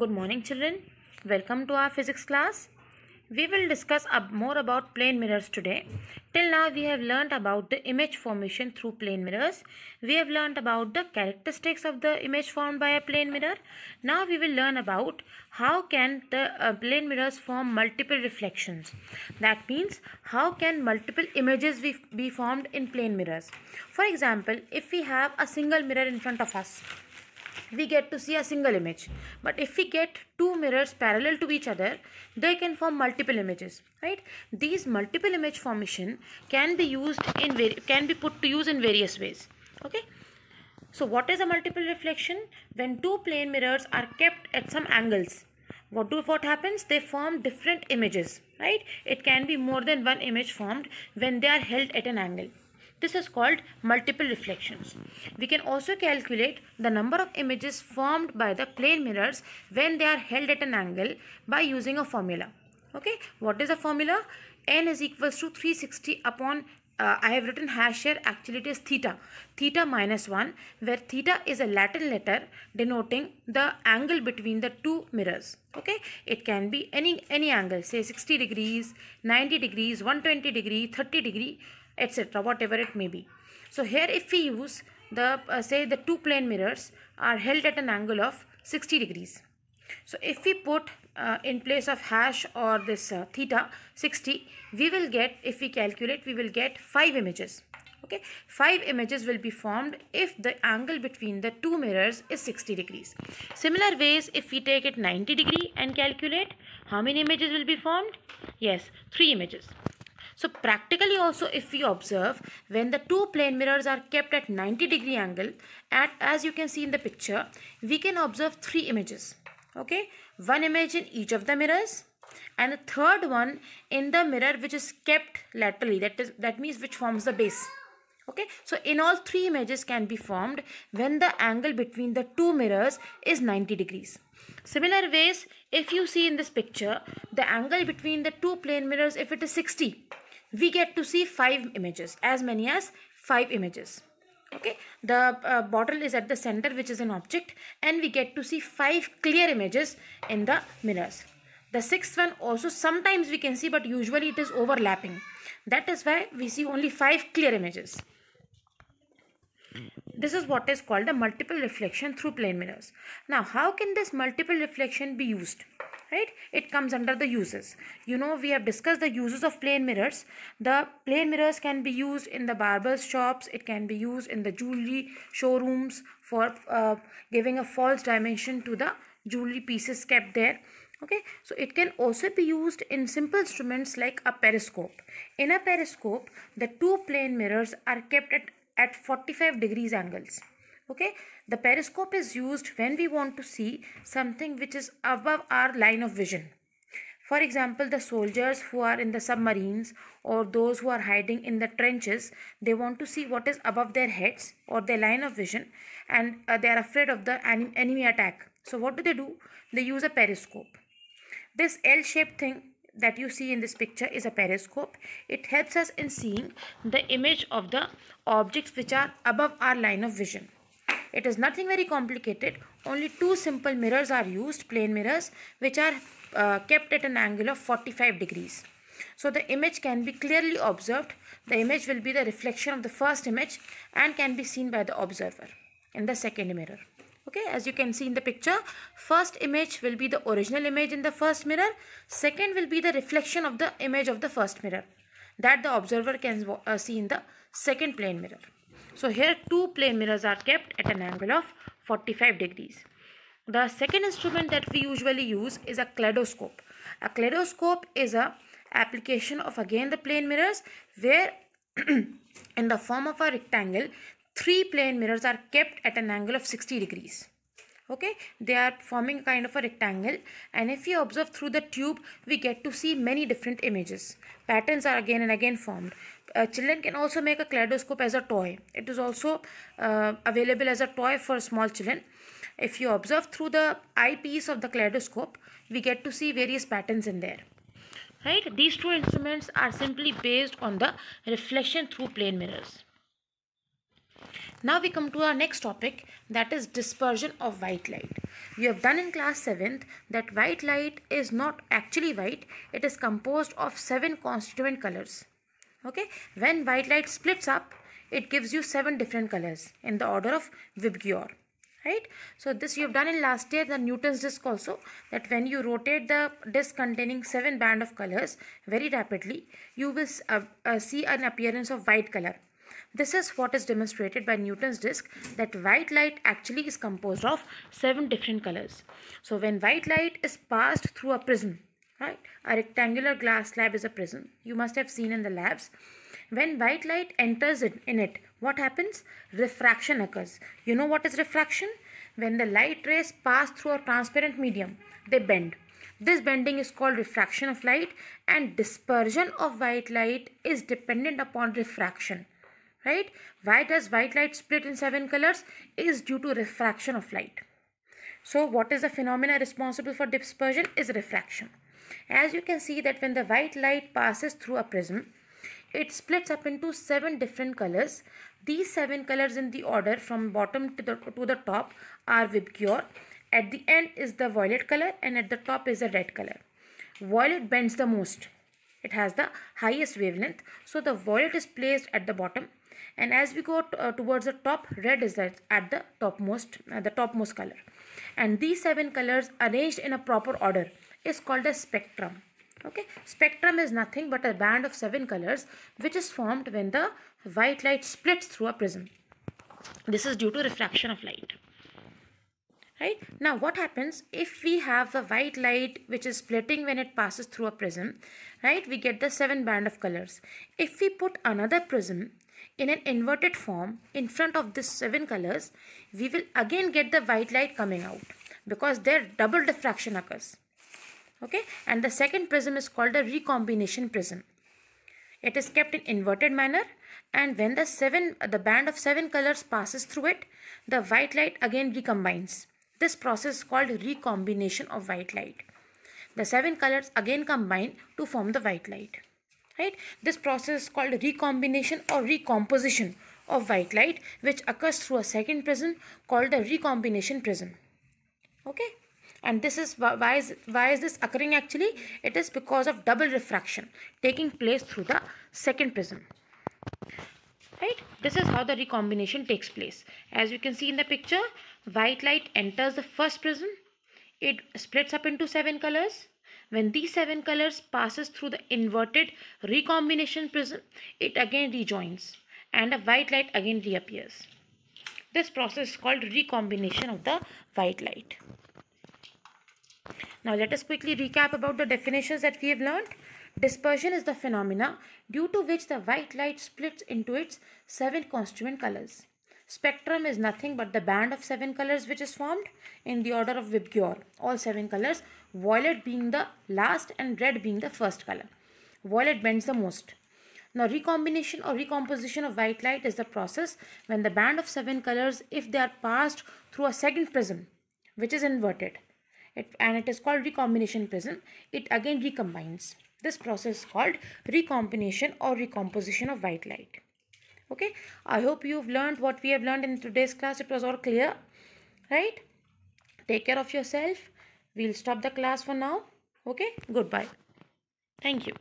Good morning, children. Welcome to our physics class. We will discuss more about plane mirrors today. Till now, we have learnt about the image formation through plane mirrors. We have learnt about the characteristics of the image formed by a plane mirror. Now, we will learn about how can the plane mirrors form multiple reflections. That means, how can multiple images be formed in plane mirrors. For example, if we have a single mirror in front of us, we get to see a single image. But if we get two mirrors parallel to each other, they can form multiple images, right? These multiple image formation can be put to use in various ways. Okay, so what is a multiple reflection? When two plane mirrors are kept at some angles, what happens? They form different images, right? It can be more than one image formed when they are held at an angle. This is called multiple reflections. We can also calculate the number of images formed by the plane mirrors when they are held at an angle by using a formula. Okay, what is the formula? N is equals to 360 upon, I have written hash here, actually it is theta minus 1, where theta is a Latin letter denoting the angle between the two mirrors. Okay, it can be any angle, say 60 degrees, 90 degrees, 120 degree, 30 degree, etc., whatever it may be. So here if we use the say the two plane mirrors are held at an angle of 60 degrees. So if we put in place of hash or this theta 60, we will get, if we calculate, we will get 5 images. Okay, 5 images will be formed if the angle between the two mirrors is 60 degrees. Similar ways, if we take it 90 degree and calculate, how many images will be formed? Yes, 3 images. So practically also, if we observe, when the two plane mirrors are kept at 90 degree angle, as you can see in the picture, we can observe 3 images. Okay, one image in each of the mirrors, and the third one in the mirror which is kept laterally, that means which forms the base. Okay, so in all 3 images can be formed when the angle between the two mirrors is 90 degrees. Similar ways, if you see in this picture, the angle between the two plane mirrors, if it is 60, we get to see 5 images, as many as 5 images. Okay, the bottle is at the center, which is an object, and we get to see 5 clear images in the mirrors. The 6th one also sometimes we can see, but usually it is overlapping. That is why we see only 5 clear images. This is what is called a multiple reflection through plane mirrors. Now, how can this multiple reflection be used? Right? It comes under the uses. You know, we have discussed the uses of plane mirrors. The plane mirrors can be used in the barber's shops. It can be used in the jewelry showrooms for giving a false dimension to the jewelry pieces kept there. Okay, so it can also be used in simple instruments like a periscope. In a periscope, the two plane mirrors are kept at 45 degrees angles. Okay, the periscope is used when we want to see something which is above our line of vision. For example, the soldiers who are in the submarines or those who are hiding in the trenches, they want to see what is above their heads or their line of vision, and they are afraid of the enemy attack. So what do? They use a periscope. This L-shaped thing that you see in this picture is a periscope. It helps us in seeing the image of the objects which are above our line of vision. It is nothing very complicated. Only 2 simple mirrors are used, plane mirrors, which are kept at an angle of 45 degrees. So the image can be clearly observed. The image will be the reflection of the first image and can be seen by the observer in the second mirror. Okay, as you can see in the picture, first image will be the original image in the first mirror. Second will be the reflection of the image of the first mirror that the observer can see in the second plane mirror. So here 2 plane mirrors are kept at an angle of 45 degrees. The second instrument that we usually use is a kaleidoscope. A kaleidoscope is a application of again the plane mirrors, where in the form of a rectangle, 3 plane mirrors are kept at an angle of 60 degrees. Okay, they are forming kind of a rectangle, and if we observe through the tube, we get to see many different images. Patterns are again and again formed. Children can also make a kaleidoscope as a toy. It is also available as a toy for small children. If you observe through the eyepiece of the kaleidoscope, we get to see various patterns in there. Right? These 2 instruments are simply based on the reflection through plane mirrors. Now we come to our next topic, that is dispersion of white light. You have done in class 7th that white light is not actually white, it is composed of 7 constituent colors. Okay, when white light splits up, it gives you 7 different colors in the order of Vibgyor. Right, so this you have done in last year, the Newton's disc also, that when you rotate the disc containing 7 band of colors very rapidly, you will see an appearance of white color. This is what is demonstrated by Newton's disc, that white light actually is composed of 7 different colors. So when white light is passed through a prism, right, a rectangular glass slab is a prism, you must have seen in the labs. When white light enters in it, what happens? Refraction occurs. You know what is refraction? When the light rays pass through a transparent medium, they bend. This bending is called refraction of light, and dispersion of white light is dependent upon refraction. Right? Why does white light split in 7 colors? It is due to refraction of light. So what is the phenomena responsible for dispersion? Is refraction. As you can see that when the white light passes through a prism, it splits up into 7 different colors. These 7 colors in the order from bottom to the top are Vibgyor. At the end is the violet color, and at the top is the red color. Violet bends the most. It has the highest wavelength. So the violet is placed at the bottom, and as we go towards the top, red is at the topmost color. And these 7 colors arranged in a proper order is called a spectrum. Okay, spectrum is nothing but a band of 7 colors which is formed when the white light splits through a prism. This is due to refraction of light. Right, now what happens if we have the white light which is splitting when it passes through a prism? Right, we get the 7 band of colors. If we put another prism in an inverted form in front of this 7 colors, we will again get the white light coming out, because there double diffraction occurs. Okay, and the second prism is called a recombination prism. It is kept in inverted manner, and when the band of 7 colors passes through it, the white light again recombines. This process is called recombination of white light. The 7 colors again combine to form the white light. Right, this process is called recombination or recomposition of white light, which occurs through a second prism called the recombination prism. Okay, and this is why is this occurring actually? It is because of double refraction taking place through the second prism. Right, this is how the recombination takes place. As you can see in the picture, white light enters the first prism. It splits up into 7 colors. When these 7 colors passes through the inverted recombination prism, it again rejoins and a white light again reappears. This process is called recombination of the white light. Now let us quickly recap about the definitions that we have learned. Dispersion is the phenomena due to which the white light splits into its 7 constituent colors. Spectrum is nothing but the band of 7 colors which is formed in the order of Vibgyor. All 7 colors, violet being the last and red being the first color. Violet bends the most. Now recombination or recomposition of white light is the process when the band of 7 colors, if they are passed through a second prism which is inverted, and it is called recombination prism, it again recombines. This process is called recombination or recomposition of white light. Okay, I hope you've learned what we have learned in today's class. It was all clear, right? Take care of yourself. We'll stop the class for now. Okay, goodbye. Thank you.